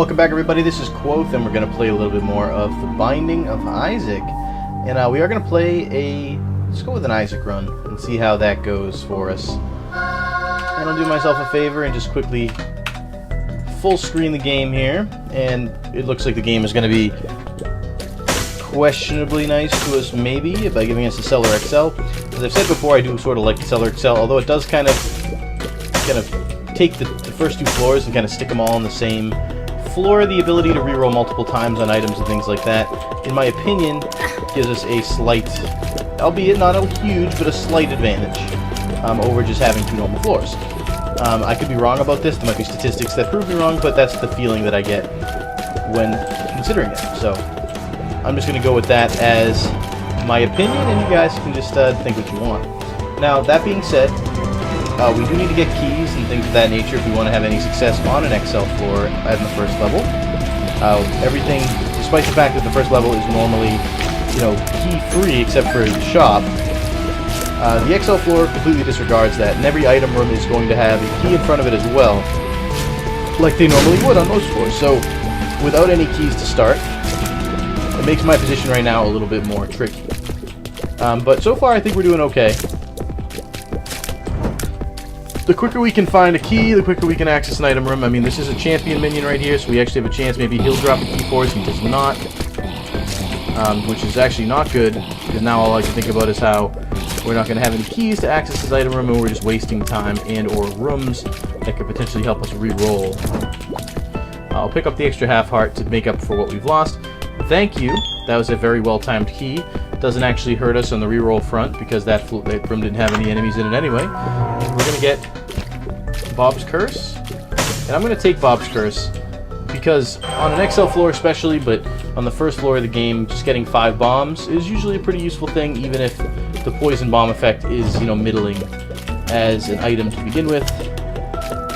welcome back everybody, this is Quoth, and we're going to play a little bit more of The Binding of Isaac. And we are going to play let's go with an Isaac run, and see how that goes for us. And I'll do myself a favor and just quickly full screen the game here. And it looks like the game is going to be questionably nice to us, maybe, by giving us the Cellar XL. As I've said before, I do sort of like the Cellar XL, although it does kind of take the first two floors and kind of stick them all on the same floor. The ability to reroll multiple times on items and things like that, in my opinion, gives us a slight, albeit not a huge, but a slight advantage over just having two normal floors. I could be wrong about this. There might be statistics that prove me wrong, but that's the feeling that I get when considering it. So I'm just going to go with that as my opinion, and you guys can just think what you want. Now, that being said, we do need to get keys and things of that nature if we want to have any success on an XL floor at the first level. Everything, despite the fact that the first level is normally, key-free except for the shop, the XL floor completely disregards that, and every item room is going to have a key in front of it as well, like they normally would on most floors. So, without any keys to start, it makes my position right now a little bit more tricky. But so far, I think we're doing okay. The quicker we can find a key, the quicker we can access an item room. I mean, this is a champion minion right here, so we actually have a chance. Maybe he'll drop a key for us, he does not. Which is actually not good, because now all I can think about is how we're not going to have any keys to access this item room, and we're just wasting time and or rooms that could potentially help us re-roll. I'll pick up the extra half heart to make up for what we've lost. Thank you. That was a very well-timed key. Doesn't actually hurt us on the reroll front, because that room didn't have any enemies in it anyway. And we're going to get Bob's Curse. And I'm going to take Bob's Curse, because on an XL floor especially, but on the first floor of the game, just getting 5 bombs is usually a pretty useful thing, even if the poison bomb effect is, middling as an item to begin with.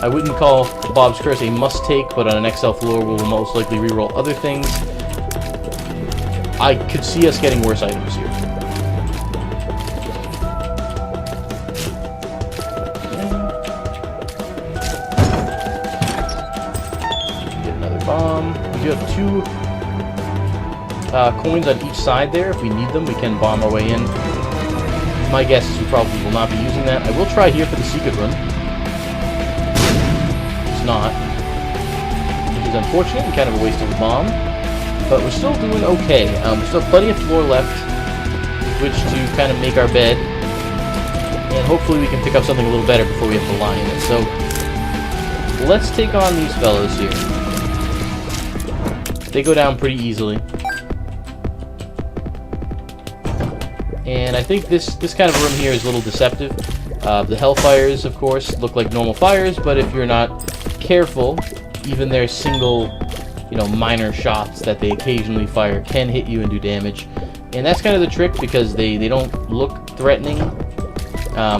I wouldn't call Bob's Curse a must-take, but on an XL floor we'll most likely reroll other things. I could see us getting worse items here. Get another bomb. We do have 2 coins on each side there. If we need them, we can bomb our way in. My guess is we probably will not be using that. I will try here for the secret room. It's not. Which is unfortunate and kind of a waste of a bomb. But we're still doing okay. There's still plenty of floor left with which to kind of make our bed. And hopefully we can pick up something a little better before we have to lie in it. So, let's take on these fellows here. They go down pretty easily. And I think this kind of room here is a little deceptive. The Hellfires, of course, look like normal fires, but if you're not careful, even their single minor shots that they occasionally fire can hit you and do damage. And that's kind of the trick, because they don't look threatening.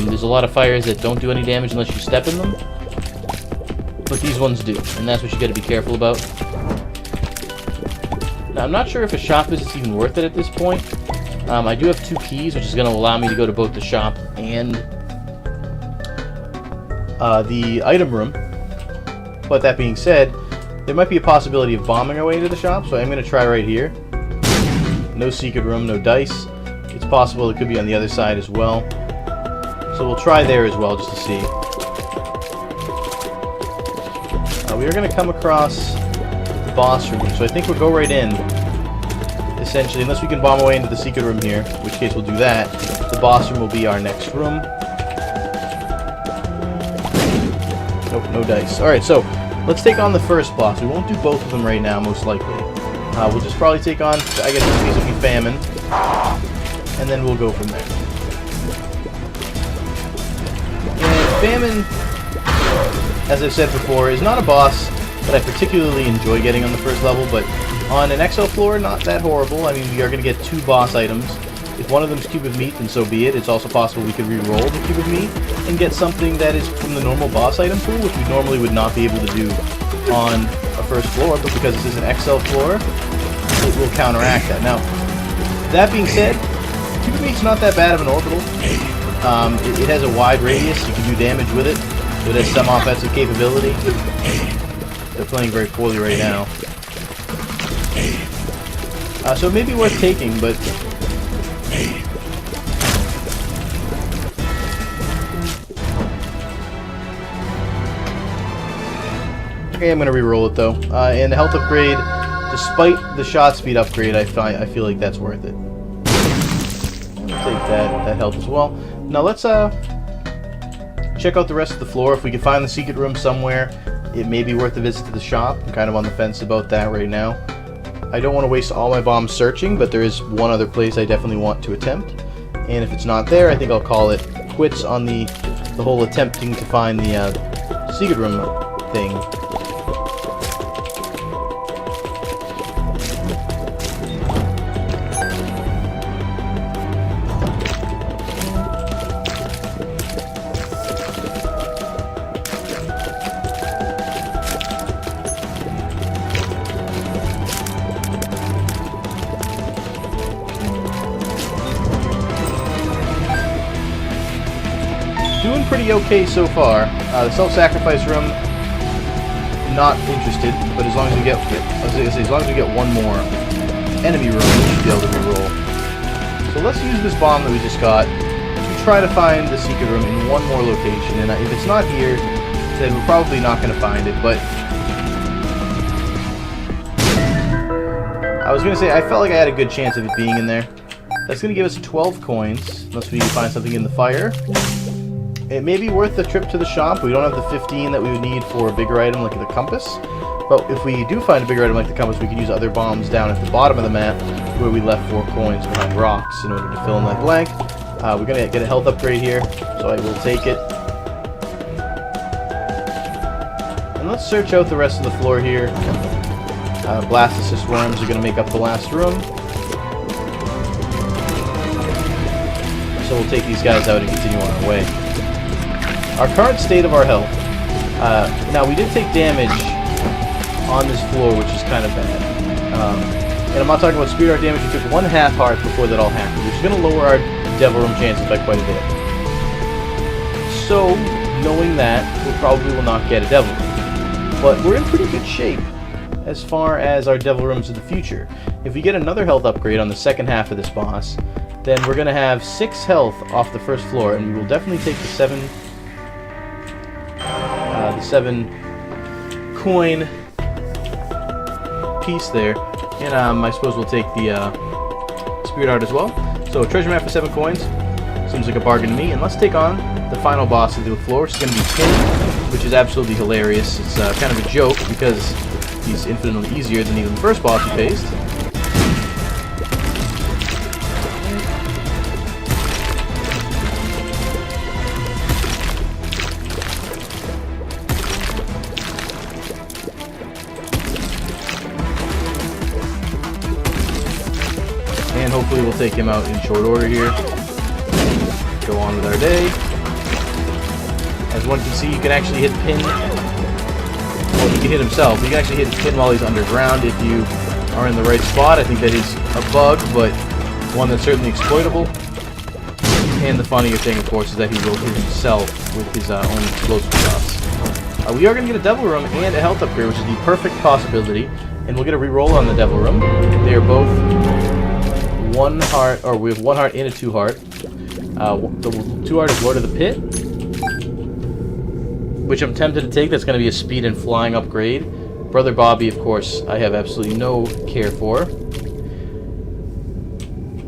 There's a lot of fires that don't do any damage unless you step in them. But these ones do, and that's what you got to be careful about. Now, I'm not sure if a shop visit's even worth it at this point. I do have 2 keys, which is going to allow me to go to both the shop and the item room. But that being said, there might be a possibility of bombing our way into the shop, so I'm going to try right here. No secret room, no dice. It's possible it could be on the other side as well. So we'll try there as well, just to see. We are going to come across the boss room, so I think we'll go right in. Essentially, unless we can bomb our way into the secret room here, in which case we'll do that. The boss room will be our next room. Nope, no dice. Alright, so let's take on the first boss. We won't do both of them right now, most likely. We'll just probably take on, I guess this case will be Famine. And then we'll go from there. And Famine, as I've said before, is not a boss that I particularly enjoy getting on the first level, but on an XL floor, not that horrible. I mean, we are going to get 2 boss items. If one of them is Cube of Meat, then so be it. It's also possible we could re-roll the Cube of Meat and get something that is from the normal boss item pool, which we normally would not be able to do on a first floor, but because this is an XL floor, it will counteract that. Now, that being said, Cube of Meat's not that bad of an orbital. It has a wide radius. You can do damage with it. It has some offensive capability. They're playing very poorly right now. So it may be worth taking, but... Okay, I'm going to re-roll it, though. And the health upgrade, despite the shot speed upgrade, I feel like that's worth it. I'll take that health as well. Now let's check out the rest of the floor. If we can find the secret room somewhere, it may be worth a visit to the shop. I'm kind of on the fence about that right now. I don't want to waste all my bombs searching, but there is one other place I definitely want to attempt. And if it's not there, I think I'll call it quits on the whole attempting to find the secret room thing. Doing pretty okay so far. The self-sacrifice room, not interested, but as long as we get, as long as we get one more enemy room, we should be able to reroll. So let's use this bomb that we just got to try to find the secret room in one more location. And if it's not here, then we're probably not going to find it. But I was going to say, I felt like I had a good chance of it being in there. That's going to give us 12 coins, unless we find something in the fire. It may be worth the trip to the shop. We don't have the 15 that we would need for a bigger item like the compass. But if we do find a bigger item like the compass, we can use other bombs down at the bottom of the map where we left 4 coins behind rocks in order to fill in that blank. We're going to get a health upgrade here, so I will take it. And let's search out the rest of the floor here. Blastocyst worms are going to make up the last room. So we'll take these guys out and continue on our way. Our current state of our health. Now, we did take damage on this floor, which is kind of bad. And I'm not talking about speed art damage. We took 1 half heart before that all happened, which is going to lower our devil room chances by quite a bit. So, knowing that, we probably will not get a devil room. But we're in pretty good shape as far as our devil rooms in the future. If we get another health upgrade on the second half of this boss, then we're going to have 6 health off the first floor, and we will definitely take the 7 coin piece there, and I suppose we'll take the spirit art as well. So treasure map for 7 coins seems like a bargain to me. And let's take on the final boss of the floor, which is going to be Pin, which is absolutely hilarious. It's kind of a joke because he's infinitely easier than even the first boss we faced. And hopefully we'll take him out in short order here. Go on with our day. As one can see, you can actually hit Pin. Well, he can hit himself. You can actually hit Pin while he's underground if you are in the right spot. I think that is a bug, but one that's certainly exploitable. And the funnier thing, of course, is that he will hit himself with his own explosive shots. We are going to get a Devil Room and a health upgrade, which is the perfect possibility. And we'll get a reroll on the Devil Room. They are both 1 heart, or we have 1 heart and a 2 heart. The 2 heart is Lord of the Pit, which I'm tempted to take. That's going to be a speed and flying upgrade. Brother Bobby, of course, I have absolutely no care for. I'm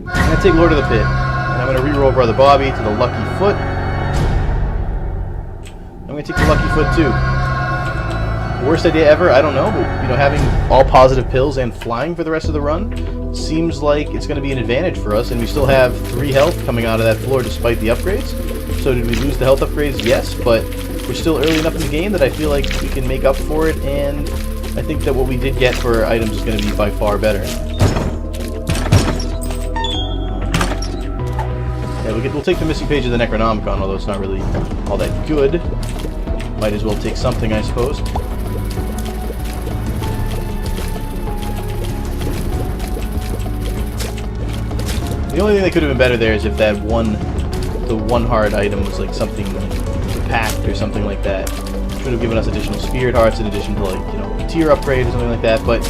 going to take Lord of the Pit, and I'm going to reroll Brother Bobby to the Lucky Foot. I'm going to take the Lucky Foot too. Worst idea ever? I don't know, but having all positive pills and flying for the rest of the run seems like it's going to be an advantage for us, and we still have 3 health coming out of that floor despite the upgrades. So did we lose the health upgrades? Yes, but we're still early enough in the game that I feel like we can make up for it, and I think that what we did get for items is going to be by far better. Yeah, we'll take the missing page of the Necronomicon, although it's not really all that good. Might as well take something, I suppose. The only thing that could have been better there is if that the 1 heart item was like something packed or something like that. would have given us additional spirit hearts in addition to, like, you know, a tier upgrade or something like that, but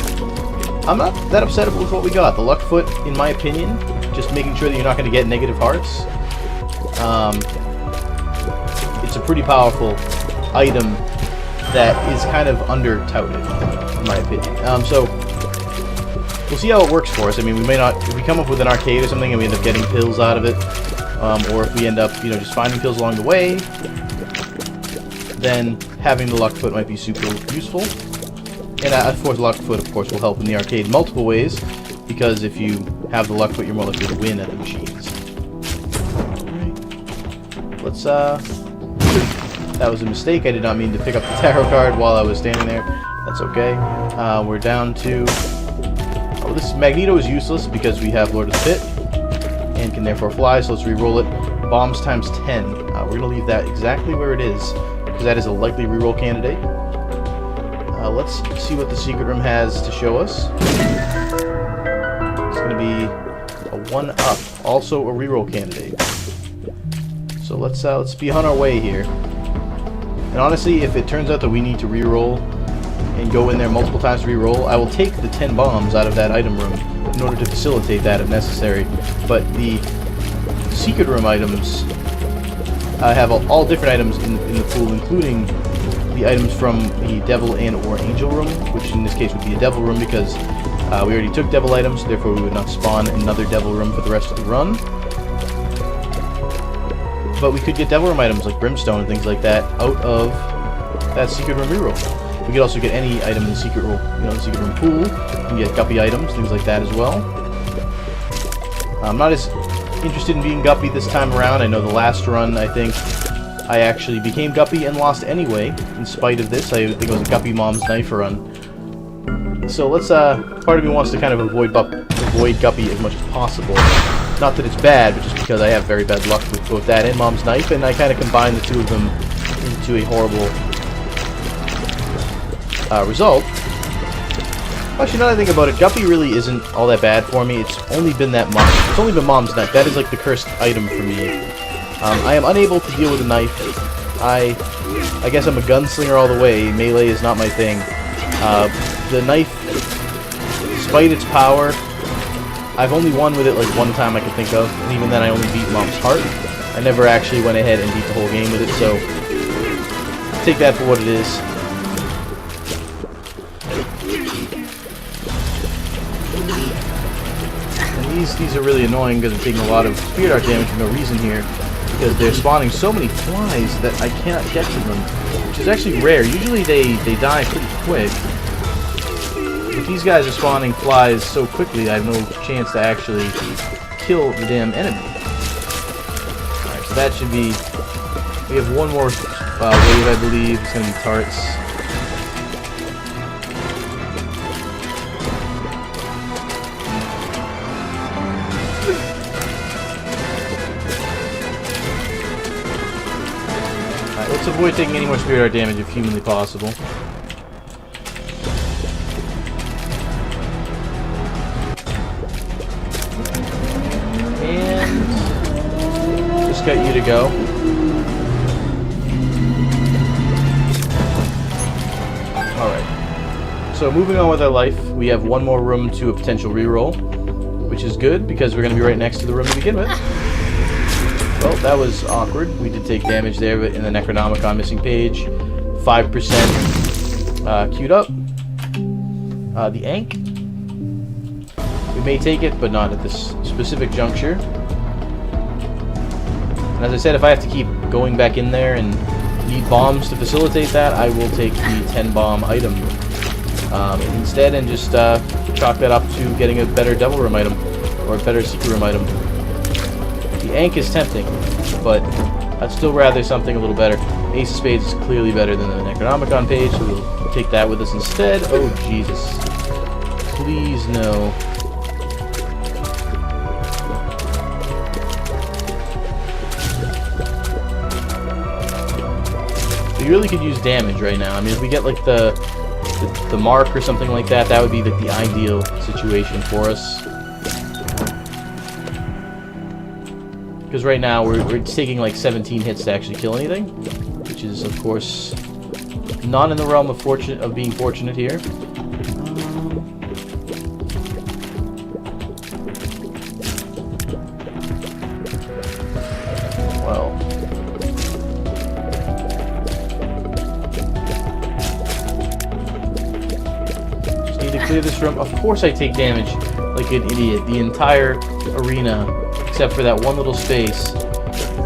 I'm not that upset with what we got. The luck foot, in my opinion, just making sure that you're not going to get negative hearts. It's a pretty powerful item that is kind of under-touted, in my opinion. So, we'll see how it works for us. I mean, we may not, if we come up with an arcade or something and we end up getting pills out of it, or if we end up, you know, just finding pills along the way, then having the luck foot might be super useful. And of course, luck foot, of course, will help in the arcade multiple ways, because if you have the luck foot, you're more likely to win at the machines. Alright. Let's, that was a mistake. I did not mean to pick up the tarot card while I was standing there. That's okay. We're down to... Oh, this Magneto is useless because we have Lord of the Pit, and can therefore fly, so let's re-roll it. Bombs times 10. We're going to leave that exactly where it is, because that is a likely reroll candidate. Let's see what the secret room has to show us. It's going to be a 1-up, also a reroll candidate. So let's be on our way here. And honestly, if it turns out that we need to reroll and go in there multiple times to reroll, I will take the 10 bombs out of that item room in order to facilitate that if necessary. But the secret room items, I have all different items in the pool, including the items from the Devil and or Angel room, which in this case would be a Devil room because we already took Devil items, therefore we would not spawn another Devil room for the rest of the run. But we could get Devil room items like Brimstone and things like that out of that secret room reroll. We could also get any item in the secret room, the secret room pool. We can get Guppy items, things like that as well. I'm not as interested in being Guppy this time around. I know the last run, I think, I actually became Guppy and lost anyway, in spite of this. I think it was a Guppy Mom's Knife run. So let's, part of me wants to kind of avoid Guppy as much as possible. Not that it's bad, but just because I have very bad luck with both that and Mom's Knife, and I kind of combine the two of them into a horrible result. Actually, now that I think about it, Guppy really isn't all that bad for me. It's only been that much. It's only been Mom's Knife. That is like the cursed item for me. I am unable to deal with a knife. I guess I'm a gunslinger all the way. Melee is not my thing. The knife, despite its power, I've only won with it like one time I can think of, and even then I only beat Mom's heart. I never actually went ahead and beat the whole game with it, so take that for what it is. And these are really annoying because I'm taking a lot of spirit art damage for no reason here, because they're spawning so many flies that I cannot get to them, which is actually rare. Usually they die pretty quick. But these guys are spawning flies so quickly I have no chance to actually kill the damn enemy. Alright, so that should be... We have one more wave, I believe. It's going to be tarts. Alright, let's avoid taking any more spirit art damage if humanly possible. Get you to go. Alright. So moving on with our life, we have one more room to a potential reroll, which is good because we're going to be right next to the room to begin with. Well, that was awkward. We did take damage there, but in the Necronomicon missing page, 5% queued up. The Ankh. We may take it, but not at this specific juncture. And as I said, if I have to keep going back in there and need bombs to facilitate that, I will take the 10 bomb item instead and just chalk that up to getting a better Devil Room item or a better Secret Room item. The Ankh is tempting, but I'd still rather something a little better. Ace of Spades is clearly better than the Necronomicon page, so we'll take that with us instead. Oh, Jesus. Please, no. We really could use damage right now. I mean, if we get like the mark or something like that, that would be like the ideal situation for us. Because right now we're taking like 17 hits to actually kill anything, which is of course not in the realm of being fortunate here. Well, just need to clear this room. Of course I take damage like an idiot. The entire arena, except for that one little space,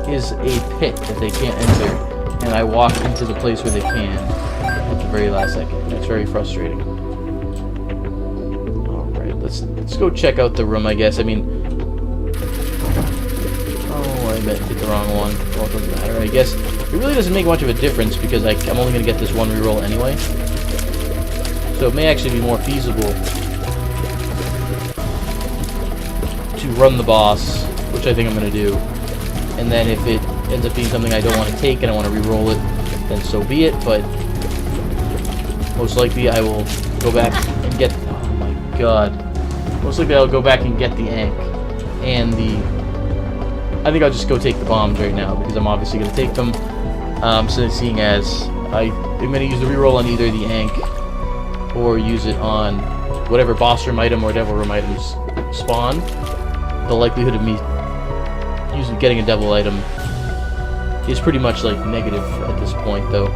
is a pit that they can't enter, and I walk into the place where they can at the very last second. That's very frustrating. Alright, let's go check out the room, I guess. I mean, oh, I hit the wrong one. Well, it doesn't matter. I guess it really doesn't make much of a difference because I'm only going to get this one reroll anyway. So it may actually be more feasible to run the boss, which I think I'm going to do. And then if it ends up being something I don't want to take and I want to re-roll it, then so be it. But most likely I will go back and get... Oh my god. Most likely I'll go back and get the Ankh and the... I think I'll just go take the bombs right now because I'm obviously going to take them. So seeing as I'm going to use the re-roll on either the Ankh or use it on whatever boss room item or devil room items spawn, the likelihood of me getting a devil item is pretty much like negative at this point, though,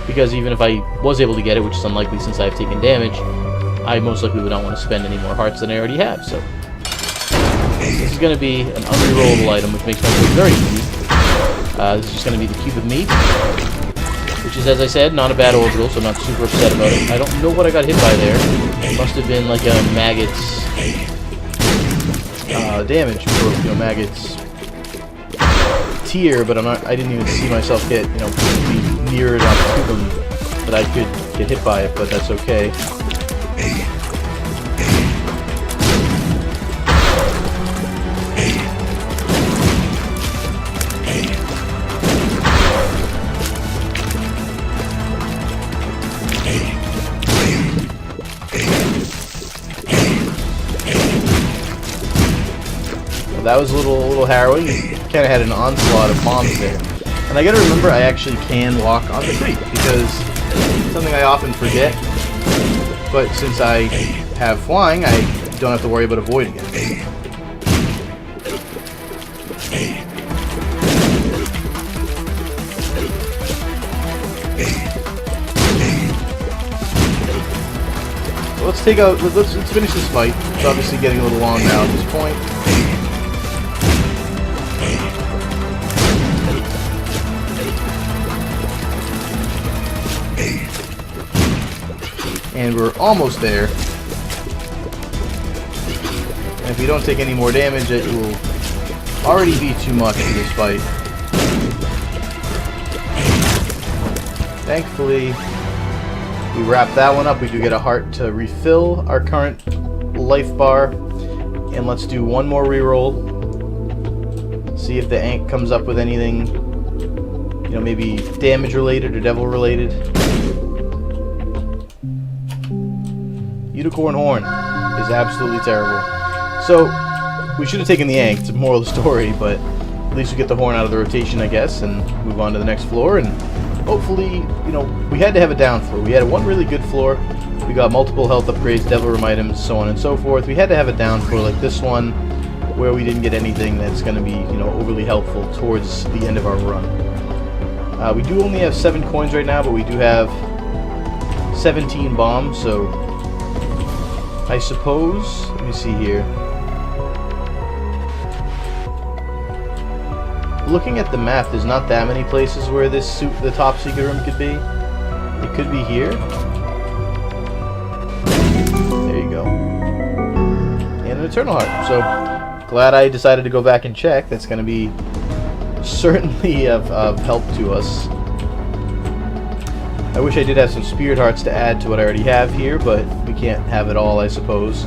because even if I was able to get it, which is unlikely since I've taken damage, I most likely would not want to spend any more hearts than I already have. So this is going to be an unrerollable item, which makes my choice very easy. This is just going to be the cube of meat, which is, as I said, not a bad orbital, so I'm not super upset about it. I don't know what I got hit by there. It must have been like a maggot's damage, or maggot's tier, but I didn't even see myself get, be near enough to them that I could get hit by it, but that's okay. That was a little harrowing. Kind of had an onslaught of bombs there. And I gotta remember I actually can walk on the creek, because it's something I often forget. But since I have flying, I don't have to worry about avoiding it. So let's finish this fight. It's obviously getting a little long now at this point. And we're almost there. And if we don't take any more damage, it will already be too much for this fight. Thankfully, we wrap that one up. We do get a heart to refill our current life bar. And let's do one more reroll. See if the Ankh comes up with anything, maybe damage related or devil related. Unicorn Horn is absolutely terrible. So, we should have taken the Ankh, it's the moral of the story, but at least we get the horn out of the rotation, I guess, and move on to the next floor, and hopefully, we had to have a down floor. We had one really good floor, we got multiple health upgrades, devil room items, so on and so forth. We had to have a down floor like this one, where we didn't get anything that's going to be, overly helpful towards the end of our run. We do only have 7 coins right now, but we do have 17 bombs, so I suppose, let me see here. Looking at the map, there's not that many places where the top secret room could be. It could be here. There you go. And an Eternal Heart. So, glad I decided to go back and check. That's going to be certainly of help to us. I wish I did have some Spirit Hearts to add to what I already have here, but we can't have it all, I suppose.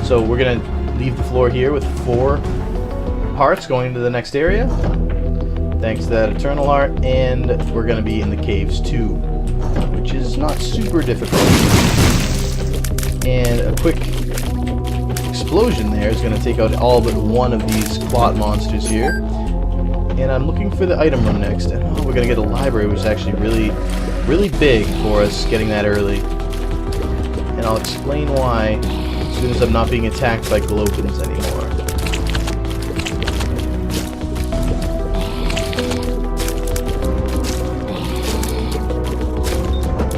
So we're going to leave the floor here with 4 hearts going to the next area. Thanks to that Eternal Heart, and we're going to be in the caves too, which is not super difficult. And a quick explosion there is going to take out all but one of these clot monsters here. And I'm looking for the item room next. And we're gonna get a library, which is actually really big for us getting that early. And I'll explain why as soon as I'm not being attacked by Glowpins anymore.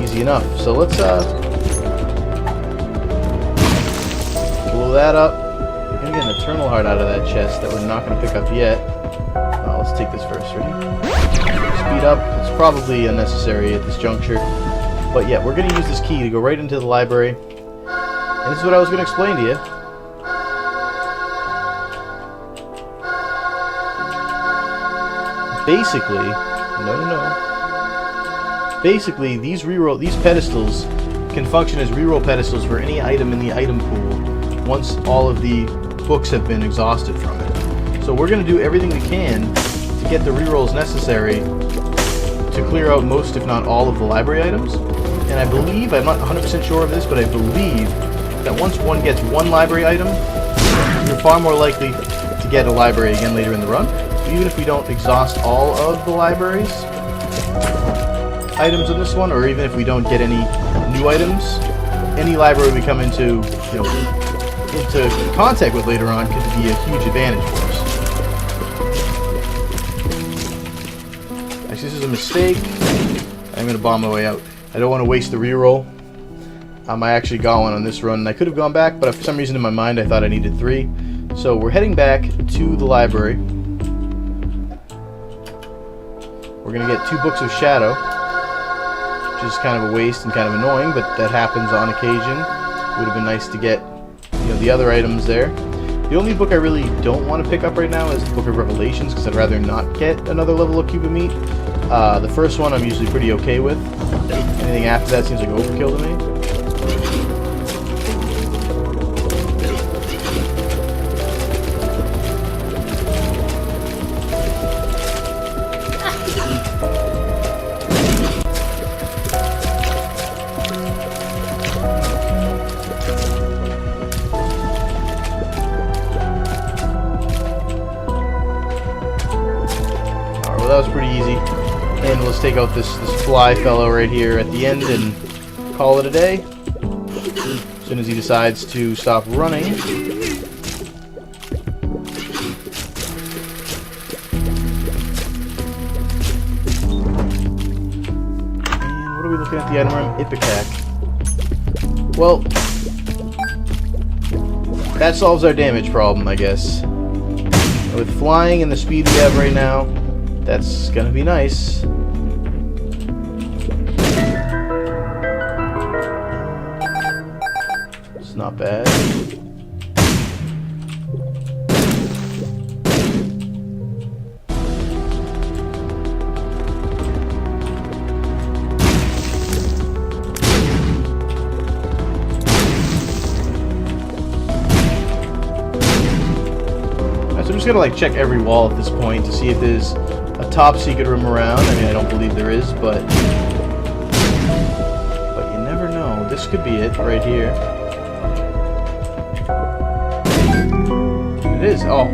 Easy enough. So let's blow that up. I'm gonna get an Eternal Heart out of that chest that we're not gonna pick up yet. Let's take this first. Ready? Speed up. It's probably unnecessary at this juncture. But yeah, we're going to use this key to go right into the library. And this is what I was going to explain to you. Basically, no. Basically, these pedestals can function as reroll pedestals for any item in the item pool once all of the books have been exhausted from it. So we're going to do everything we can to get the rerolls necessary to clear out most, if not all, of the library items. And I believe, I'm not 100% sure of this, but I believe that once one gets one library item, you're far more likely to get a library again later in the run. Even if we don't exhaust all of the libraries items in this one, or even if we don't get any new items, any library we come into, into contact with later on could be a huge advantage for us. Actually, this is a mistake. I'm going to bomb my way out. I don't want to waste the reroll. I actually got one on this run. I could have gone back, but for some reason in my mind I thought I needed 3. So we're heading back to the library. We're going to get 2 Books of Shadow, which is kind of a waste and kind of annoying, but that happens on occasion. It would have been nice to get the other items there. The only book I really don't want to pick up right now is the Book of Revelations, because I'd rather not get another level of Cube of Meat. The first one I'm usually pretty okay with. Anything after that seems like overkill to me. That was pretty easy. And let's take out this fly fellow right here at the end and call it a day. As soon as he decides to stop running. And what are we looking at the item room? Ipecac. Well, that solves our damage problem, I guess. With flying and the speed we have right now, that's gonna be nice. It's not bad. So I'm just gonna like check every wall at this point to see if there's a top secret room around. I mean, I don't believe there is, but you never know. This could be it right here. It is. Oh,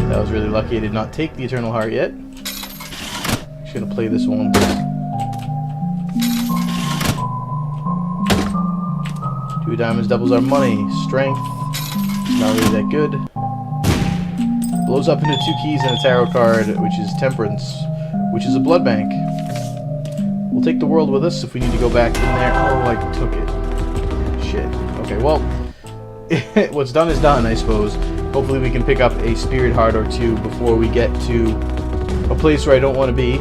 that was really lucky. I did not take the Eternal Heart yet. Just gonna play this one. 2 diamonds doubles our money. Strength. Not really that good. Blows up into 2 keys and a tarot card, which is Temperance, which is a blood bank. We'll take the world with us if we need to go back in there. Oh, I took it. Shit. Okay, well, what's done is done, I suppose. Hopefully we can pick up a Spirit Heart or 2 before we get to a place where I don't want to be.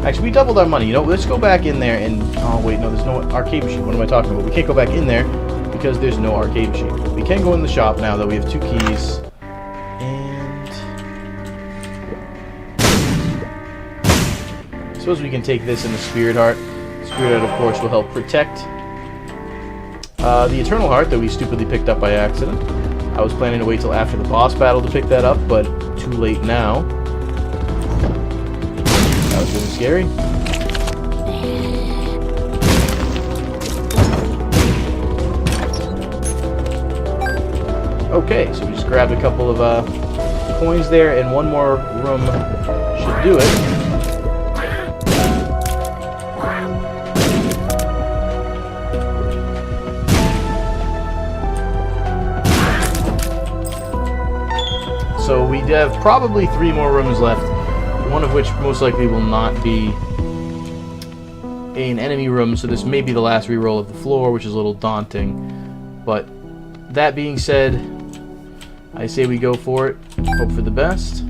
Actually, we doubled our money. Let's go back in there and... Oh, wait, no, there's no arcade machine. What am I talking about? We can't go back in there because there's no arcade machine. We can go in the shop now that we have 2 keys. I suppose we can take this in the Spirit Heart. Spirit Heart, of course, will help protect the Eternal Heart that we stupidly picked up by accident. I was planning to wait till after the boss battle to pick that up, but too late now. That was really scary. Okay, so we just grabbed a couple of coins there, and one more room should do it. So we have probably 3 more rooms left, one of which most likely will not be an enemy room, so this may be the last reroll of the floor, which is a little daunting. But that being said, I say we go for it, hope for the best.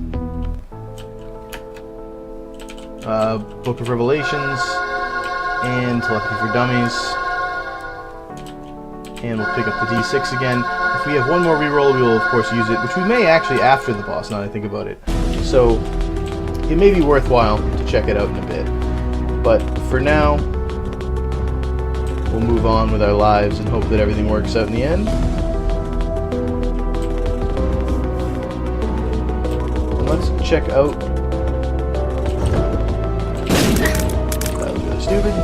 Book of Revelations, and Telepathy for Dummies. And we'll pick up the D6 again. If we have one more reroll, we will of course use it, which we may actually after the boss, now that I think about it. So, it may be worthwhile to check it out in a bit. But for now, we'll move on with our lives and hope that everything works out in the end. And let's check out... That was really stupid.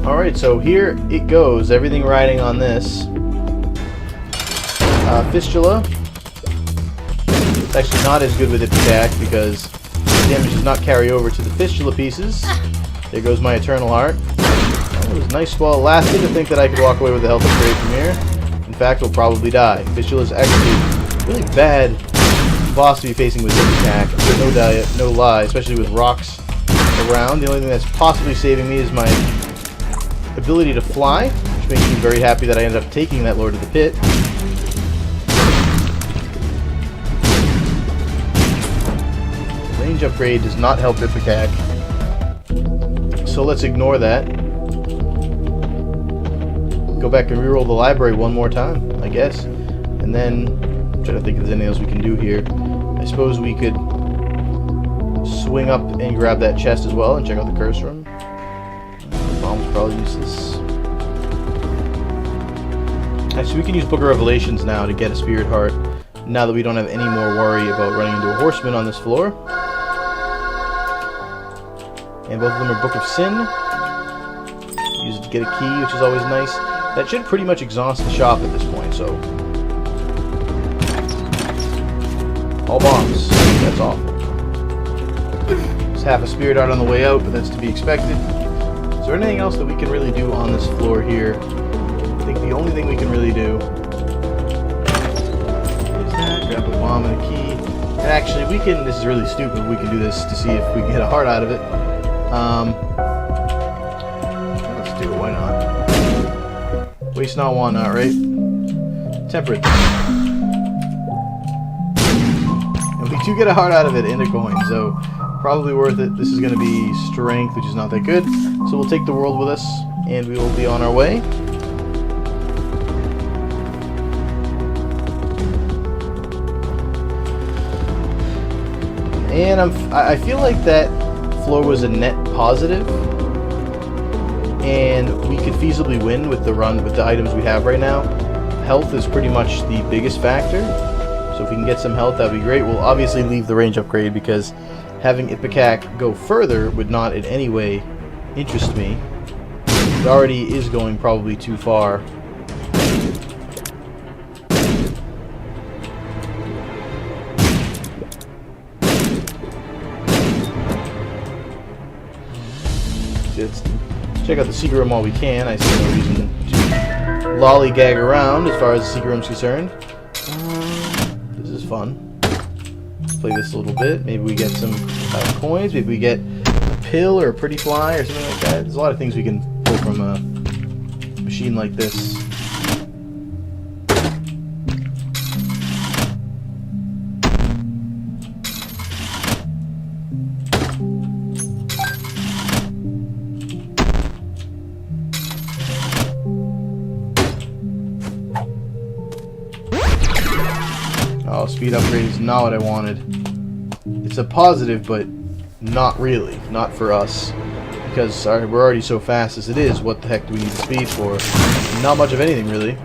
Alright, so here it goes, everything riding on this. Fistula. It's actually not as good with Ipecac because the damage does not carry over to the Fistula pieces. There goes my Eternal Heart. It was nice while it lasted to think that I could walk away with a health upgrade from here. In fact, we'll probably die. Fistula is actually a really bad boss to be facing with Ipecac, no lie, especially with rocks around. The only thing that's possibly saving me is my ability to fly, which makes me very happy that I ended up taking that Lord of the Pit. Range upgrade does not help Ipecac, so let's ignore that. Go back and reroll the library one more time, I guess, and then try to think if there's anything else we can do here. I suppose we could swing up and grab that chest as well and check out the curse room. Bomb's probably useless. Actually, we can use Book of Revelations now to get a Spirit Heart, now that we don't have any more worry about running into a horseman on this floor. And both of them are Book of Sin. Use it to get a key, which is always nice. That should pretty much exhaust the shop at this point, so... all bombs. That's awful. There's half a Spirit Heart on the way out, but that's to be expected. Is there anything else that we can really do on this floor here? I think the only thing we can really do is that, grab a bomb and a key. And actually, we can, this is really stupid, we can do this to see if we can get a heart out of it. Let's do it, why not? Waste not, want not, right? Temperate. And we do get a heart out of it and a coin, so probably worth it. This is going to be strength, which is not that good. So we'll take the world with us, and we will be on our way. And I feel like that floor was a net positive, and we could feasibly win with the run with the items we have right now. Health is pretty much the biggest factor, so if we can get some health, that'd be great. We'll obviously leave the range upgrade because having Ipecac go further would not in any way interest me. It already is going probably too far. Let's check out the secret room while we can. I see no reason to lollygag around as far as the secret room's concerned. This is fun. Let's play this a little bit. Maybe we get some coins. Maybe we get a pill or a pretty fly or something like that. There's a lot of things we can pull from a machine like this. Oh, speed upgrade is not what I wanted. It's a positive, but not really. Not for us. Because we're already so fast as it is, what the heck do we need the speed for? Not much of anything, really.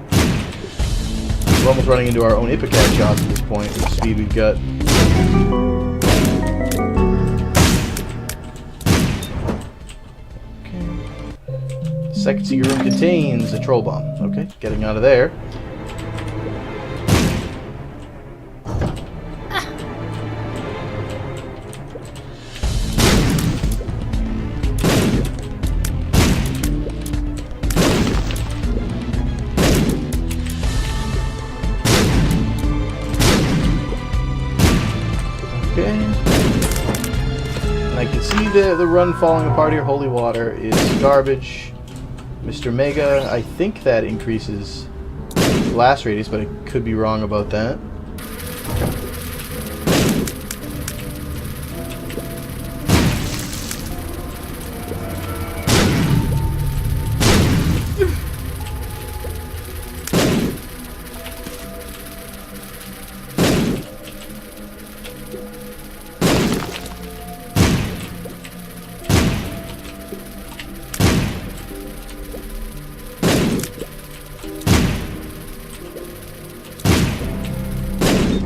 We're almost running into our own Ipecac shots at this point with the speed we've got. Okay. Second secret room contains a troll bomb. Okay, getting out of there. And I can see the run falling apart here. Holy water is garbage. Mr. Mega, I think that increases blast radius, but I could be wrong about that.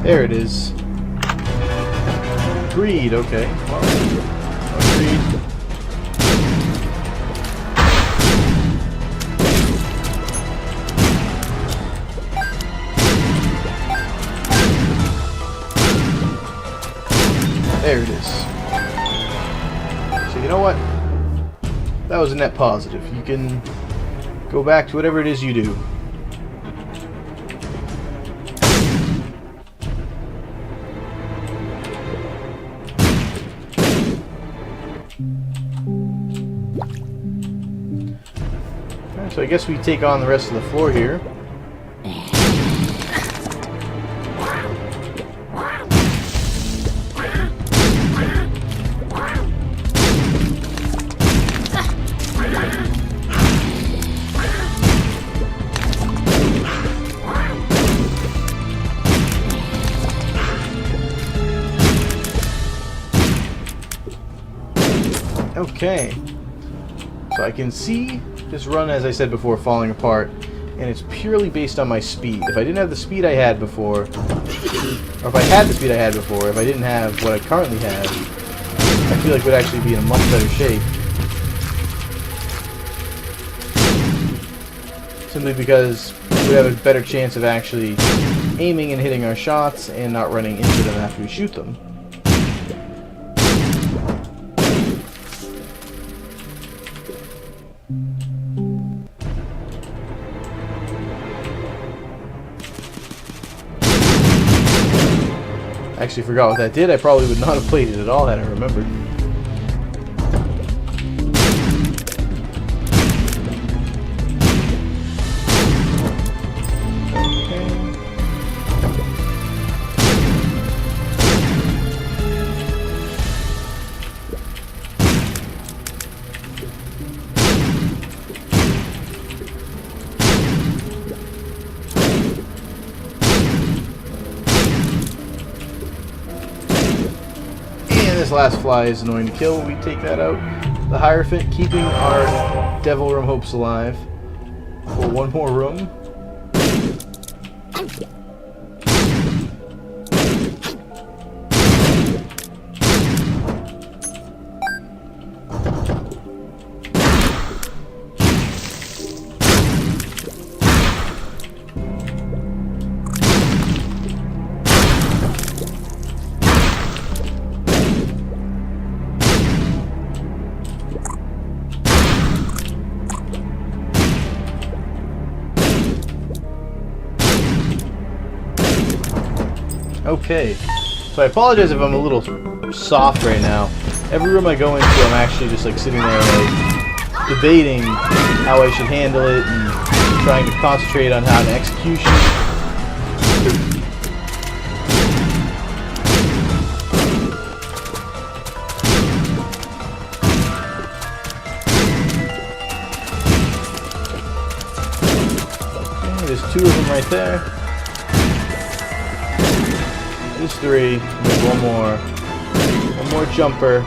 There it is. Greed, okay. Well, greed. There it is. So you know what? That was a net positive. You can go back to whatever it is you do. So I guess we take on the rest of the floor here. Okay. So I can see this run, as I said before, falling apart, and it's purely based on my speed. If I didn't have the speed I had before, or if I had the speed I had before, if I didn't have what I currently have, I feel like we'd actually be in a much better shape. Simply because we have a better chance of actually aiming and hitting our shots and not running into them after we shoot them. Actually forgot what that did. I probably would not have played it at all had I remembered. This last fly is annoying to kill. We take that out. The Hierophant, keeping our Devil Room hopes alive for one more room. Okay, so I apologize if I'm a little soft right now. Every room I go into, I'm actually just like sitting there like debating how I should handle it and trying to concentrate on how to execution. Okay, there's two of them right there. There's 3. There's one more. One more jumper.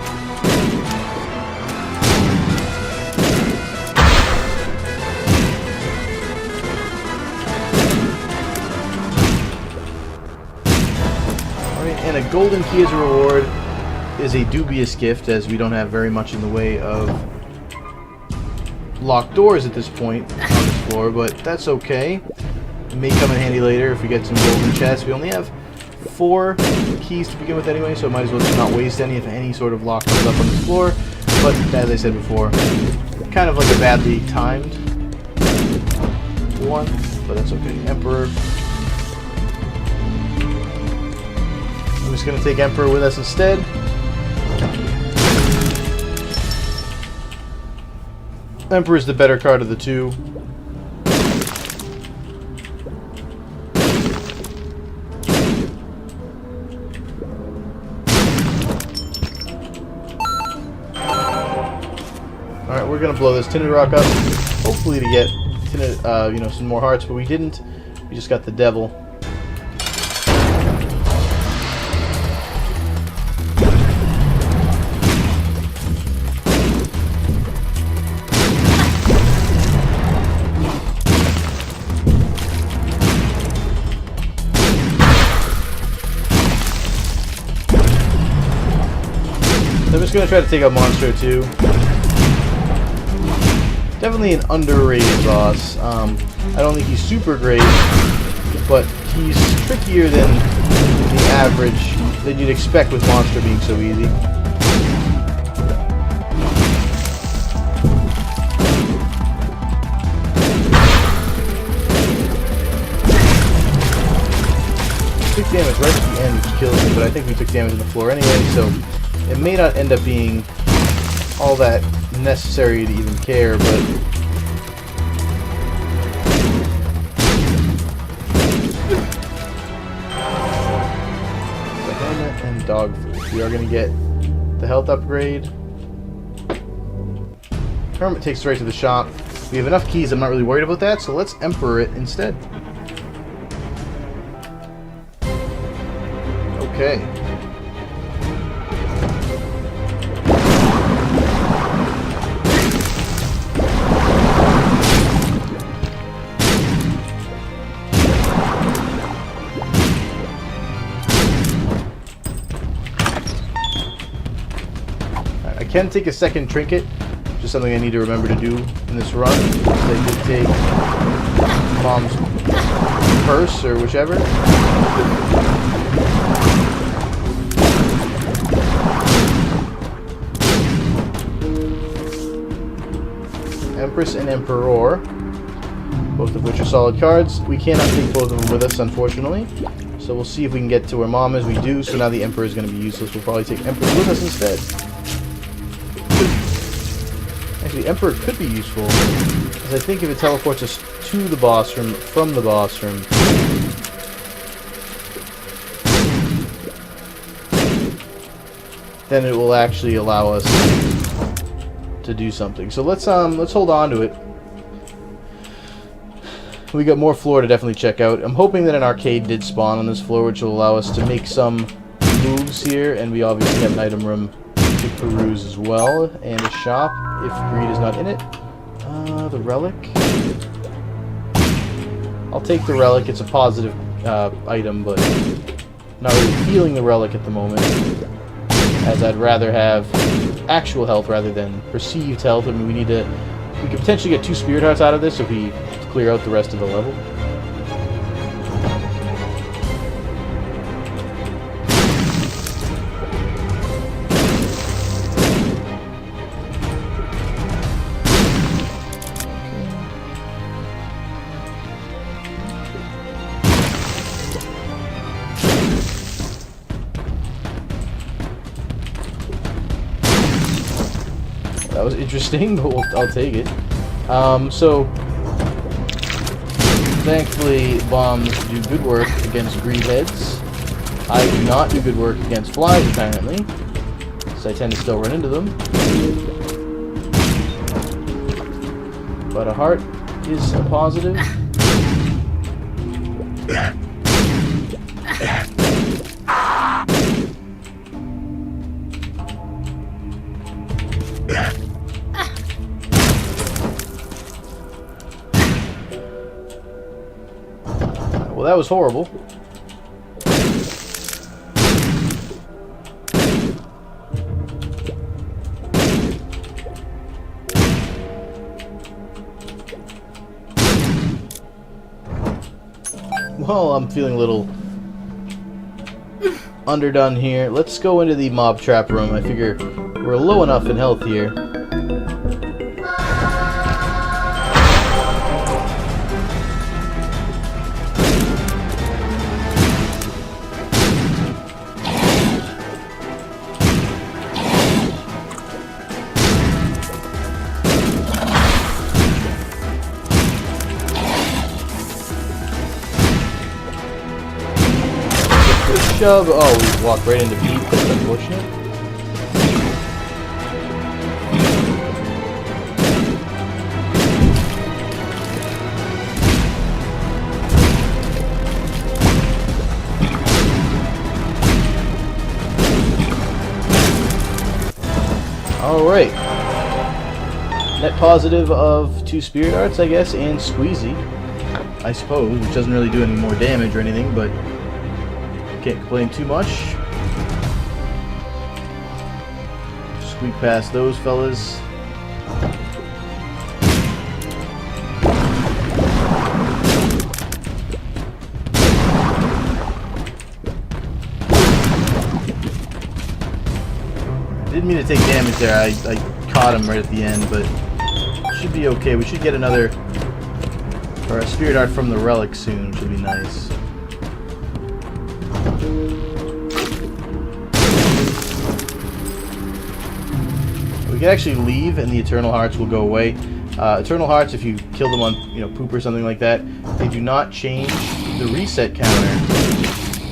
Alright, and a golden key as a reward is a dubious gift, as we don't have very much in the way of locked doors at this point on this floor, but that's okay. It may come in handy later if we get some golden chests. We only have 4 keys to begin with anyway, so might as well just not waste any if any sort of lock comes up on this floor. But as I said before, kind of like a badly timed one, but that's okay. Emperor. I'm just going to take Emperor with us instead. Emperor is the better card of the 2. Alright, we're gonna blow this Tinted Rock up, hopefully to get tinted, you know, some more hearts, but we didn't. We just got the Devil. I'm just going to try to take out Monstro too. Definitely an underrated boss. I don't think he's super great, but he's trickier than the average that you'd expect with Monstro being so easy. Took damage right at the end, which kills him, but I think we took damage on the floor anyway, so it may not end up being all that necessary to even care, but the helmet and dog food. We are going to get the health upgrade. Hermit takes us right to the shop. We have enough keys, I'm not really worried about that, so let's Emperor it instead. Okay. I can take a second trinket, just something I need to remember to do in this run. I did take Mom's purse or whichever. Empress and Emperor, both of which are solid cards. We cannot take both of them with us, unfortunately. So we'll see if we can get to where Mom is. We do, so now the Emperor is going to be useless. We'll probably take Empress with us instead. Actually, Emperor could be useful, because I think if it teleports us to the boss room from the boss room, then it will actually allow us to do something. So let's hold on to it. We got more floor to definitely check out. I'm hoping that an arcade did spawn on this floor, which will allow us to make some moves here, and we obviously have an item room to peruse as well, and a shop if greed is not in it. The relic. I'll take the relic. It's a positive item, but not really feeling the relic at the moment, as I'd rather have actual health rather than perceived health. I mean, we could potentially get 2 spirit hearts out of this if we clear out the rest of the level. That was interesting, but I'll take it. So, thankfully, bombs do good work against greed heads. I do not do good work against flies, apparently, so I tend to still run into them. But a heart is a positive. Well, that was horrible. Well, I'm feeling a little underdone here. Let's go into the mob trap room. I figure we're low enough in health here. Shove. Oh, we walked right into Pete. That's unfortunate. Alright. Net positive of 2 Spirit Arts, I guess, and Squeezy, I suppose, which doesn't really do any more damage or anything, but can't complain too much. Squeak past those fellas. Didn't mean to take damage there. I caught him right at the end, but should be okay. We should get another, or a Spirit Art from the relic soon, which will be nice. We can actually leave and the Eternal Hearts will go away. Eternal Hearts, if you kill them on, poop or something like that, they do not change the reset counter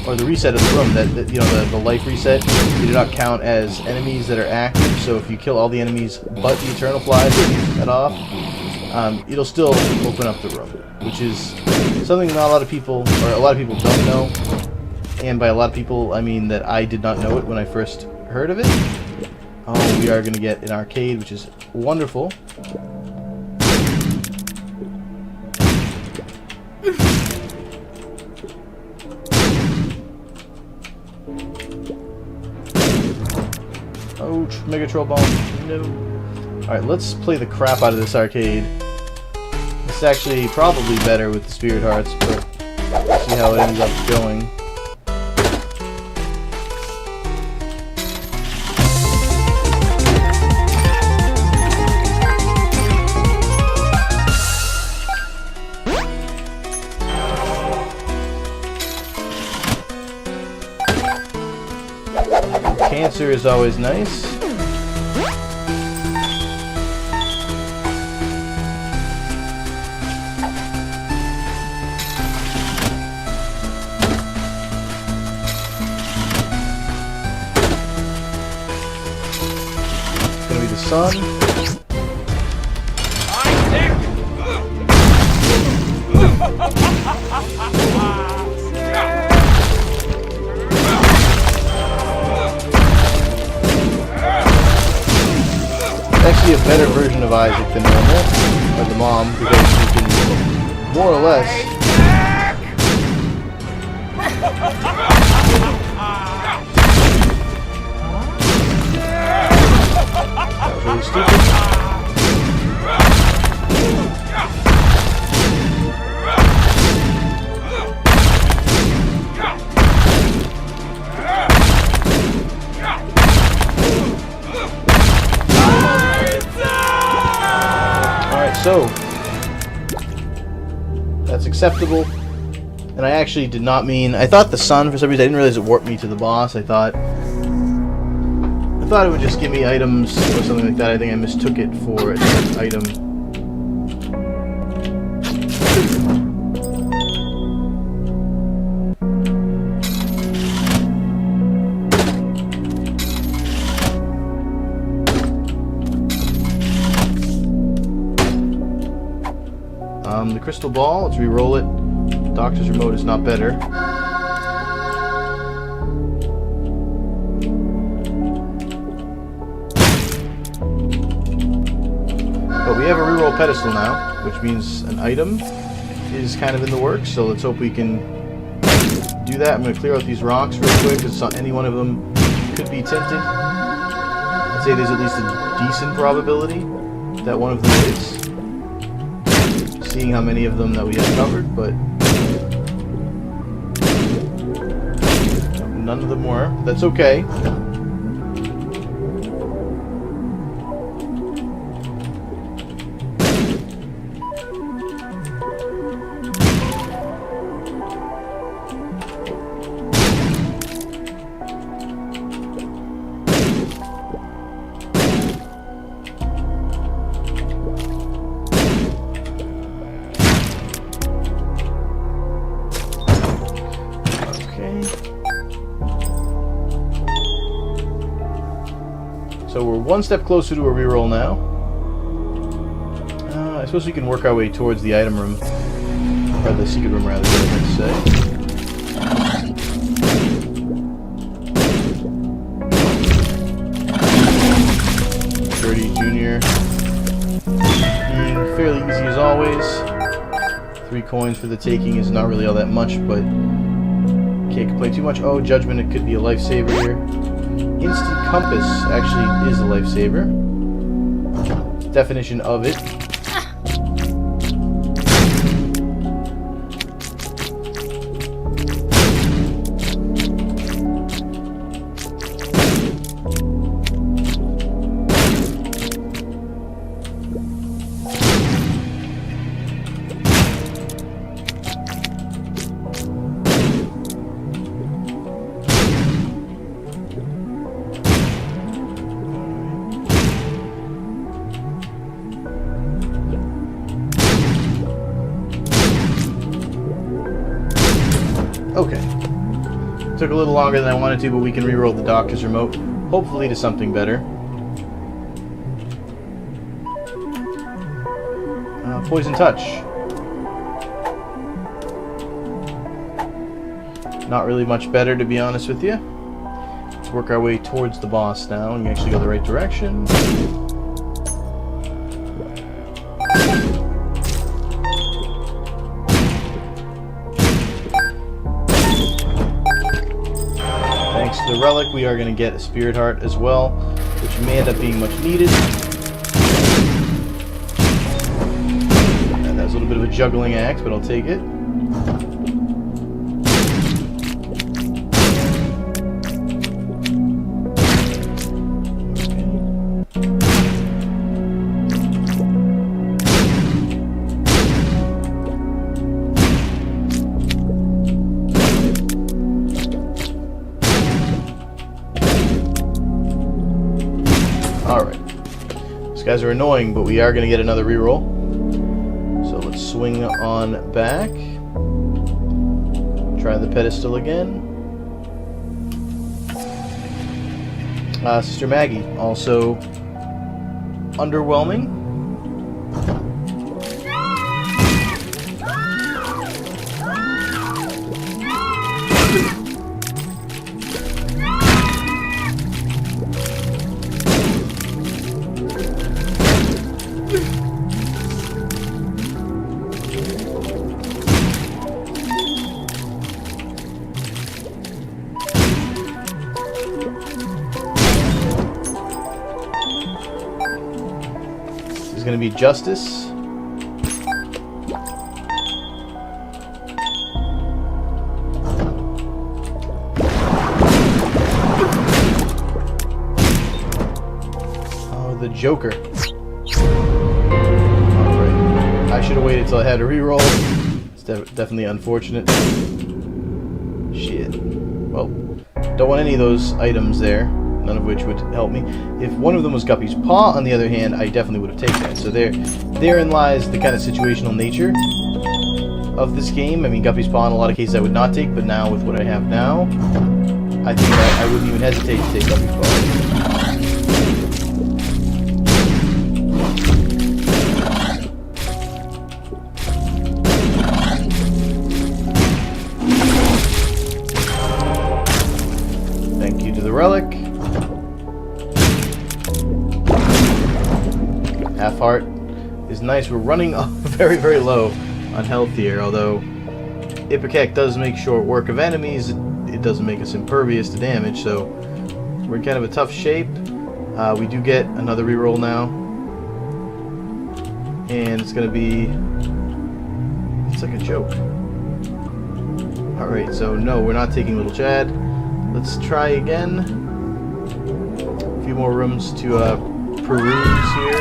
or the reset of the room. The life reset, they do not count as enemies that are active. So if you kill all the enemies but the Eternal Flies that you set off, it'll still open up the room, which is something not a lot of people, or a lot of people don't know. And by a lot of people, I mean that I did not know it when I first heard of it. Oh, we are going to get an arcade, which is wonderful. Ouch, Mega Troll Bomb. No. Alright, let's play the crap out of this arcade. This is actually probably better with the Spirit Hearts, but let's see how it ends up going. Cancer is always nice. It's gonna be the sun. Actually a better version of Isaac than normal, or the mom, because you can more or less that was really stupid. So, that's acceptable. And I actually did not mean... I thought the sun, for some reason, I didn't realize it warped me to the boss. I thought it would just give me items or something like that. I think I mistook it for an item. The crystal ball, let's re-roll it. Doctor's remote is not better. But we have a re-roll pedestal now, which means an item. is kind of in the works, so let's hope we can do that. I'm going to clear out these rocks real quick, because any one of them could be tinted. I'd say there's at least a decent probability that one of them is, seeing how many of them that we have covered, but none of them were. That's okay. So we're one step closer to a reroll now. I suppose we can work our way towards the item room. Or the secret room, rather, I meant to say. Birdie Jr. Being fairly easy as always. 3 coins for the taking is not really all that much, but can't complain too much. Oh, Judgment, it could be a lifesaver here. Instant Compass actually is a lifesaver. Definition of it. Okay. Took a little longer than I wanted to, but we can reroll the doctor's remote. Hopefully to something better. Poison Touch. Not really much better, to be honest with you. Let's work our way towards the boss now and actually go the right direction. The relic, we are going to get a Spirit Heart as well, which may end up being much needed. And that was a little bit of a juggling act, but I'll take it. These guys are annoying, but we are going to get another reroll. So let's swing on back. Try the pedestal again. Sister Maggie, also underwhelming. Is going to be Justice. Oh, the Joker. Alright. I should have waited till I had a reroll. It's definitely unfortunate. Shit. Well, don't want any of those items there. None of which would help me. If one of them was Guppy's Paw, on the other hand, I definitely would have taken it. So therein lies the kind of situational nature of this game. I mean, Guppy's Paw in a lot of cases I would not take, but now with what I have now, I think I wouldn't even hesitate to take Guppy's Paw. Thank you to the relic. Half heart is nice. We're running very, very low. on health here, although Ipecac does make short work of enemies. It doesn't make us impervious to damage, so we're in kind of a tough shape. We do get another reroll now, and it's gonna be... it's like a joke. Alright, so no, we're not taking Little Chad. Let's try again. A few more rooms to peruse here.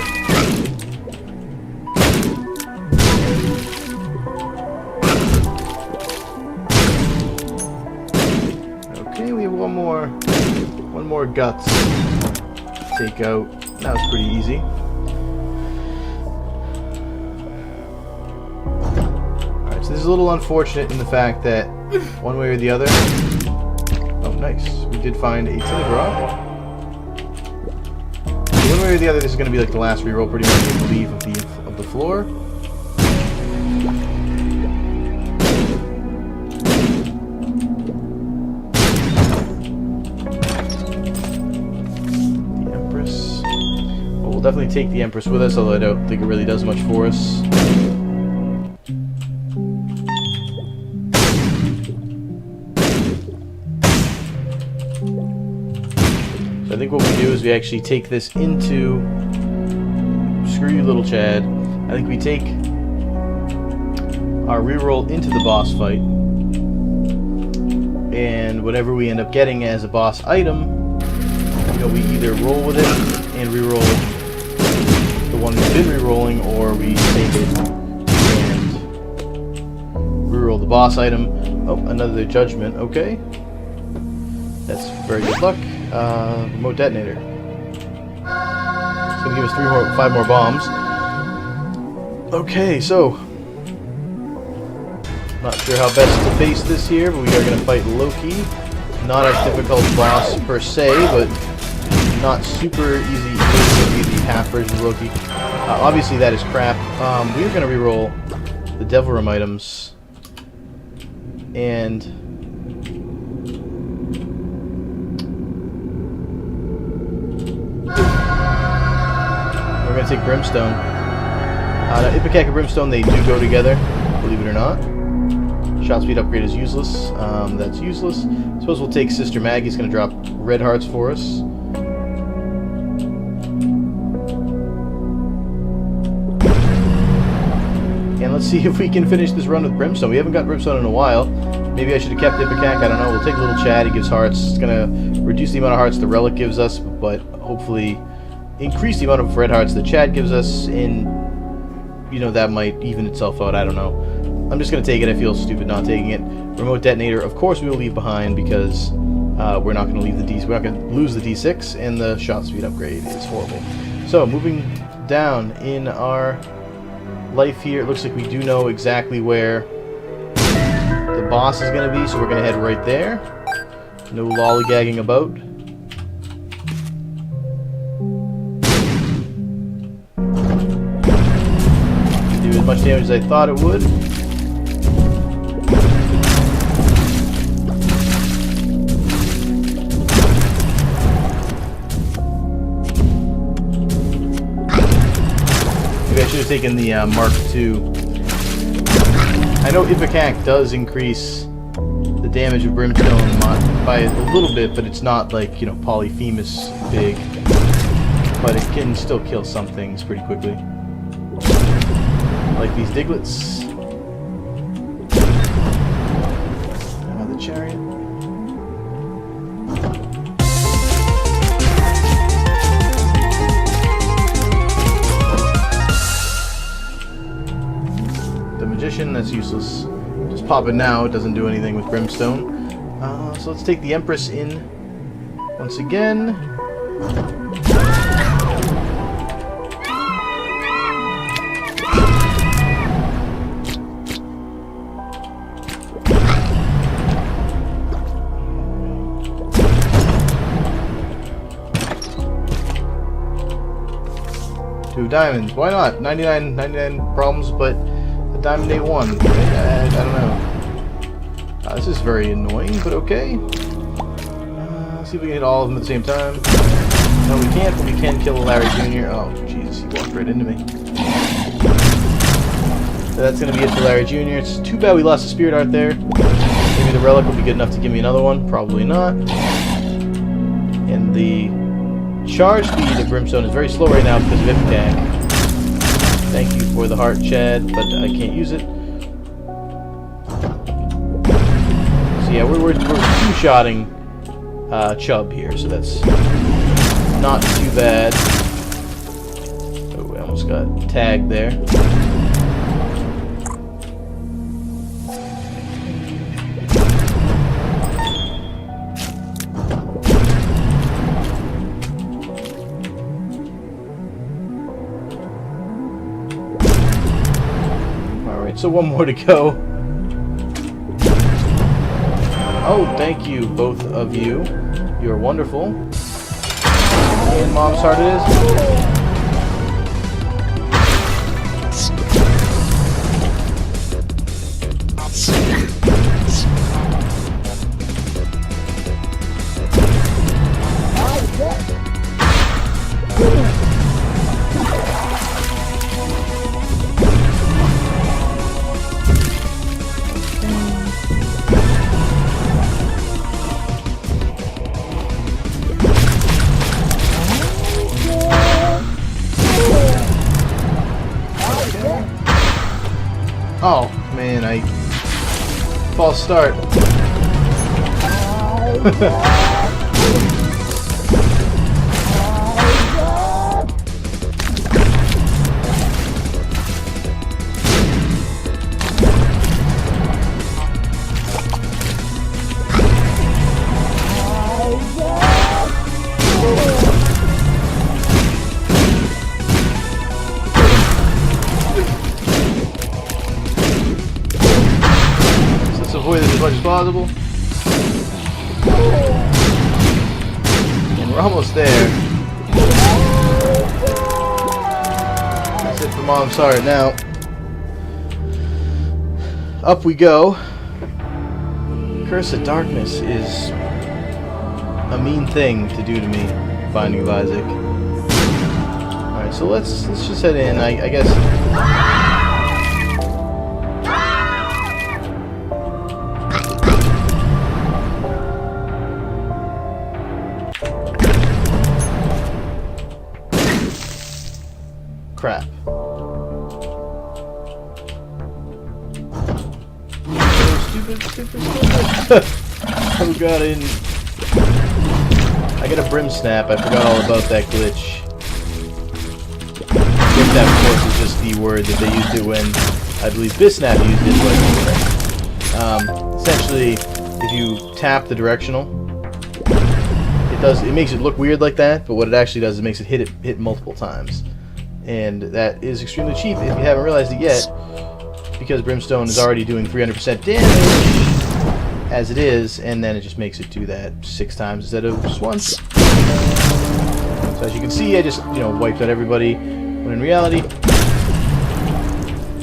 Okay, we have one more guts to take out. That was pretty easy. Alright, so this is a little unfortunate in the fact that one way or the other... oh, nice. We did find a tin of rock. One way or the other, this is going to be like the last reroll, pretty much, I believe, of the floor. The Empress. Well, we'll definitely take the Empress with us, although I don't think it really does much for us. I think what we do is we actually take this into... screw you, Little Chad. I think we take our reroll into the boss fight, and whatever we end up getting as a boss item, you know, we either roll with it and reroll the one we've been rerolling, or we take it and reroll the boss item. Oh, another judgment. Okay, that's very good luck. Remote detonator. It's gonna give us 5 more bombs. Okay, so not sure how best to face this here, but we are gonna fight Loki. Not a difficult boss per se, but not super easy. The half version of Loki. Obviously, that is crap. We are gonna reroll the Devil Room items, and we're going to take Brimstone. Now, Ipecac and Brimstone, they do go together, believe it or not. Shot speed upgrade is useless. That's useless. I suppose we'll take Sister Maggie. It's going to drop red hearts for us. And let's see if we can finish this run with Brimstone. We haven't got Brimstone in a while. Maybe I should have kept Ipecac. I don't know. We'll take Little Chad. He gives hearts. It's going to reduce the amount of hearts the Relic gives us, but hopefully increase the amount of red hearts that Chad gives us, and you know, that might even itself out. I don't know. I'm just gonna take it. I feel stupid not taking it. Remote detonator, of course we will leave behind, because we're not gonna leave the we're not gonna lose the D6, and the shot speed upgrade is horrible. So moving down in our life here, it looks like we do know exactly where the boss is gonna be, so we're gonna head right there. No lollygagging about. As much damage as I thought it would. Maybe I should have taken the Mark II. I know Ipecac does increase the damage of Brimstone by a little bit, but it's not like, you know, Polyphemus big. But it can still kill some things pretty quickly. Like these Diglets. The chariot. The Magician, that's useless. Just pop it now, it doesn't do anything with Brimstone. So let's take the Empress in once again. Diamonds. Why not? 99 problems, but a diamond ain't one. I don't know. This is very annoying, but okay. Let's see if we can hit all of them at the same time. No, we can't, but we can kill Larry Jr. Oh, Jesus, he walked right into me. So that's going to be it for Larry Jr. It's too bad we lost the Spirit Art there. Maybe the Relic will be good enough to give me another one. Probably not. And the charge speed of Brimstone is very slow right now because of Ipecac. Thank you for the heart, Chad, but I can't use it. So yeah, we're two-shotting Chubb here, so that's not too bad. Oh, I almost got tagged there. So one more to go. Oh, thank you, both of you. You're wonderful. And Mom's Heart it is. Oh, man, false start. Avoid this as much as possible. And we're almost there. That's it for Mom's Heart. Now, up we go. Curse of Darkness is a mean thing to do to me, Binding of Isaac. Alright, so let's just head in, I guess. Crap. Stupid. Oh god, I got a Brim Snap. I forgot all about that glitch. I think that, of course, is just the word that they used it when I believe Bisnap used it. But essentially, if you tap the directional, it makes it look weird like that. But what it actually does is it makes it hit multiple times. And that is extremely cheap if you haven't realized it yet, because Brimstone is already doing 300% damage as it is, and then it just makes it do that 6 times instead of just once. So as you can see, I just wiped out everybody, when in reality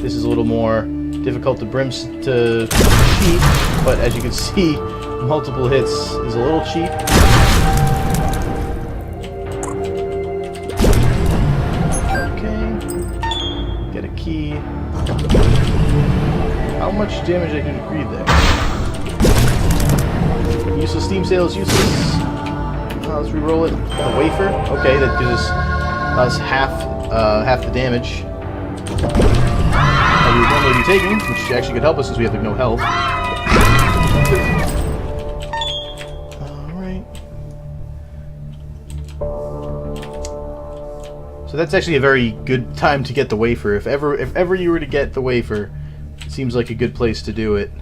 this is a little more difficult to cheat, but as you can see, multiple hits is a little cheap. Key. How much damage I can breathe there? Useless Steam Sale is useless. Let's re-roll it. The wafer. Okay, that gives us half the damage that we would normally be taking, which actually could help us since we have no health. So that's actually a very good time to get the wafer. If ever you were to get the wafer, it seems like a good place to do it.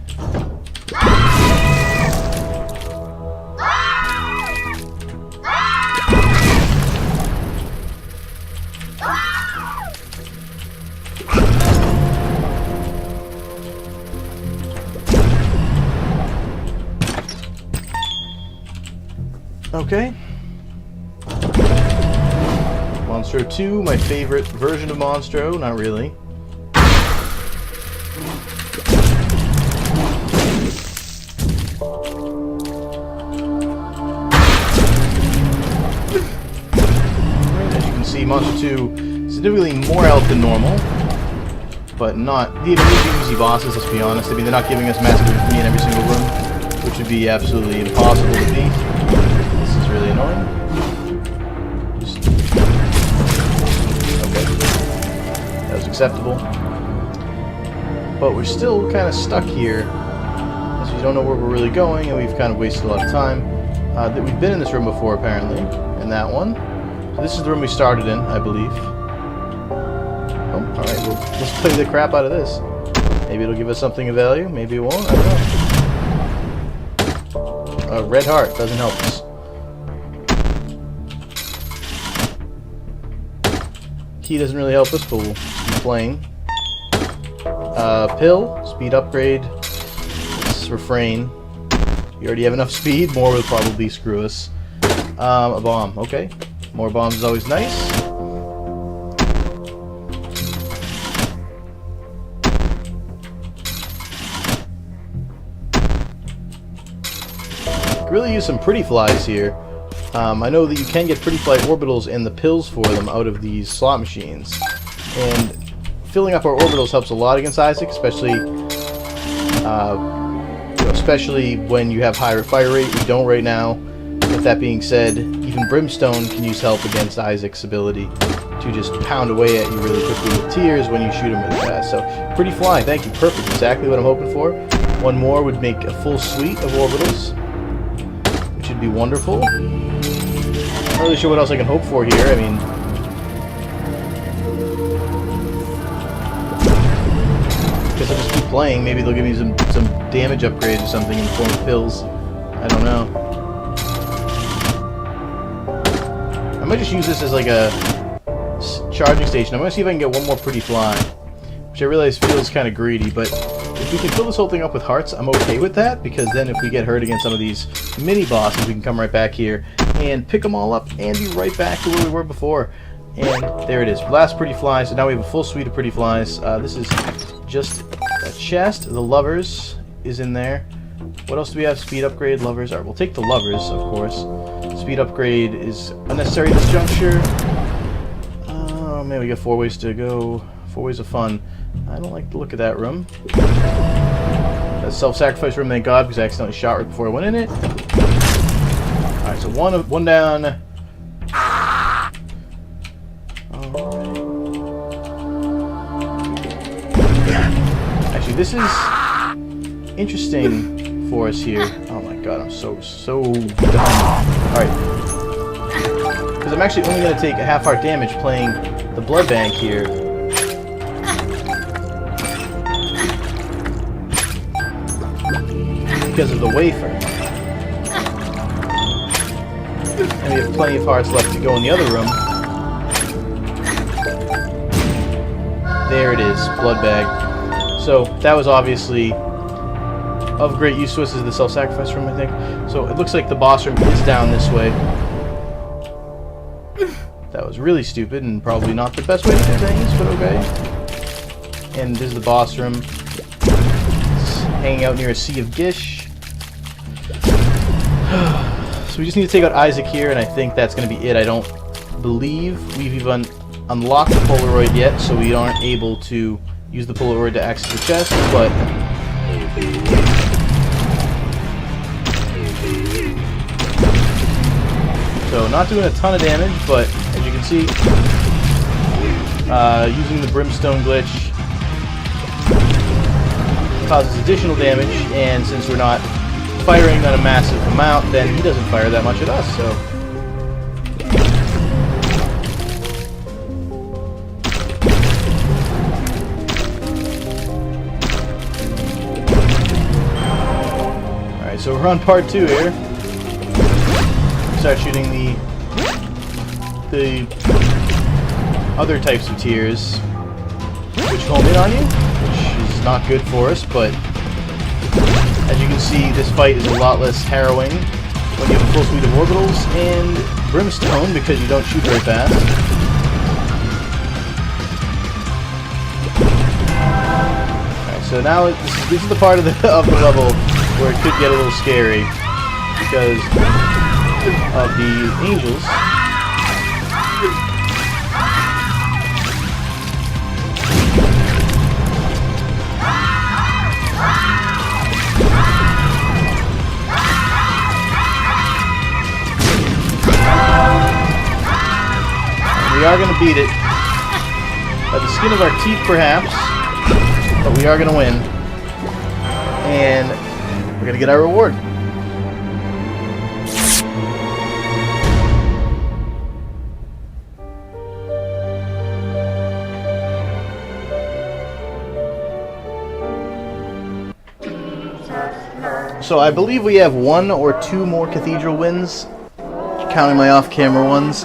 Okay. Monstro 2, my favorite version of Monstro, not really. As you can see, Monstro 2 significantly more health than normal. but not the easy bosses, let's be honest. I mean, they're not giving us massive infamy in every single room, which would be absolutely impossible to beat. This is really annoying. Okay. That was acceptable. But we're still kind of stuck here, as we don't know where we're really going, and we've kind of wasted a lot of time. We've been in this room before, apparently, in that one. So this is the room we started in, I believe. Oh, alright, well, let's play the crap out of this. Maybe it'll give us something of value, maybe it won't, I don't know. Red heart doesn't help us. Key doesn't really help us, but we'll keep playing. Pill, speed upgrade. Let's refrain. We already have enough speed, more will probably screw us. A bomb, okay. More bombs is always nice. Could really use some pretty flies here. I know that you can get pretty fly orbitals and the pills for them out of these slot machines. And filling up our orbitals helps a lot against Isaac, especially when you have higher fire rate. We don't right now. With that being said, even Brimstone can use help against Isaac's ability to just pound away at you really quickly with tears when you shoot him really fast. So, pretty fly, thank you, perfect, exactly what I'm hoping for. One more would make a full suite of orbitals, which would be wonderful. Not really sure what else I can hope for here. I mean, guess I'll just keep playing. Maybe they'll give me some damage upgrades or something in the form of pills. I don't know. I might just use this as like a charging station. I'm gonna see if I can get one more pretty fly, which I realize feels kind of greedy, but if we can fill this whole thing up with hearts, I'm okay with that, because then if we get hurt against some of these mini bosses, we can come right back here and pick them all up and be right back to where we were before. And there it is, last pretty fly. So now we have a full suite of pretty flies. This is just a chest. The lovers is in there. What else do we have? Speed upgrade, lovers. Alright, we'll take the lovers, of course. Speed upgrade is unnecessary at this juncture. Oh man, we got 4 ways to go. 4 ways of fun. I don't like the look of that room. That self-sacrifice room, thank God, because I accidentally shot right before I went in it. Alright, so one down. Alright. Actually, this is interesting for us here. Oh my God, I'm so dumb. Alright. Because I'm actually only going to take a half heart damage playing the blood bank here. Because of the wafer. And we have plenty of hearts left to go in the other room. There it is, blood bag. So that was obviously of great use to us as the self-sacrifice room, I think. So it looks like the boss room is down this way. That was really stupid and probably not the best way to do things, but okay. And this is the boss room. It's hanging out near a sea of Gish. So we just need to take out Isaac here, and I think that's going to be it. I don't believe we've even unlocked the Polaroid yet, so we aren't able to use the Polaroid to access the chest, but so not doing a ton of damage, but as you can see, using the Brimstone glitch causes additional damage, and since we're not firing on a massive amount, then he doesn't fire that much at us, so. Alright, so we're on part 2 here. Start shooting the other types of tears, which home in on you, which is not good for us, but as you can see, this fight is a lot less harrowing when you have a full suite of orbitals and Brimstone, because you don't shoot very fast. Alright, so now this is the part of the level where it could get a little scary because of the angels. are going to beat it. By the skin of our teeth, perhaps. But we are going to win. And we're going to get our reward. So I believe we have 1 or 2 more cathedral wins, counting my off-camera ones,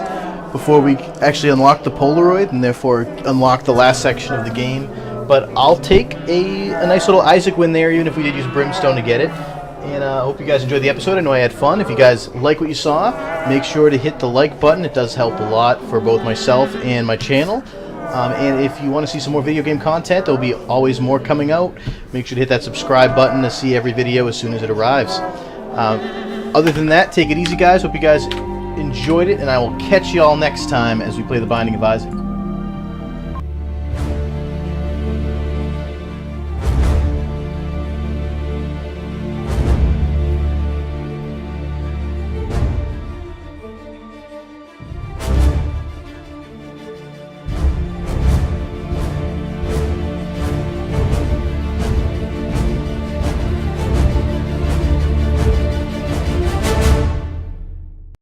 before we actually unlock the Polaroid and therefore unlock the last section of the game. But I'll take a nice little Isaac win there, even if we did use Brimstone to get it. And I hope you guys enjoyed the episode. I know I had fun. If you guys like what you saw, make sure to hit the like button. It does help a lot for both myself and my channel. And if you want to see some more video game content, there'll be always more coming out. Make sure to hit that subscribe button to see every video as soon as it arrives. Other than that, take it easy, guys. Hope you guys enjoyed it, and I will catch you all next time as we play The Binding of Isaac.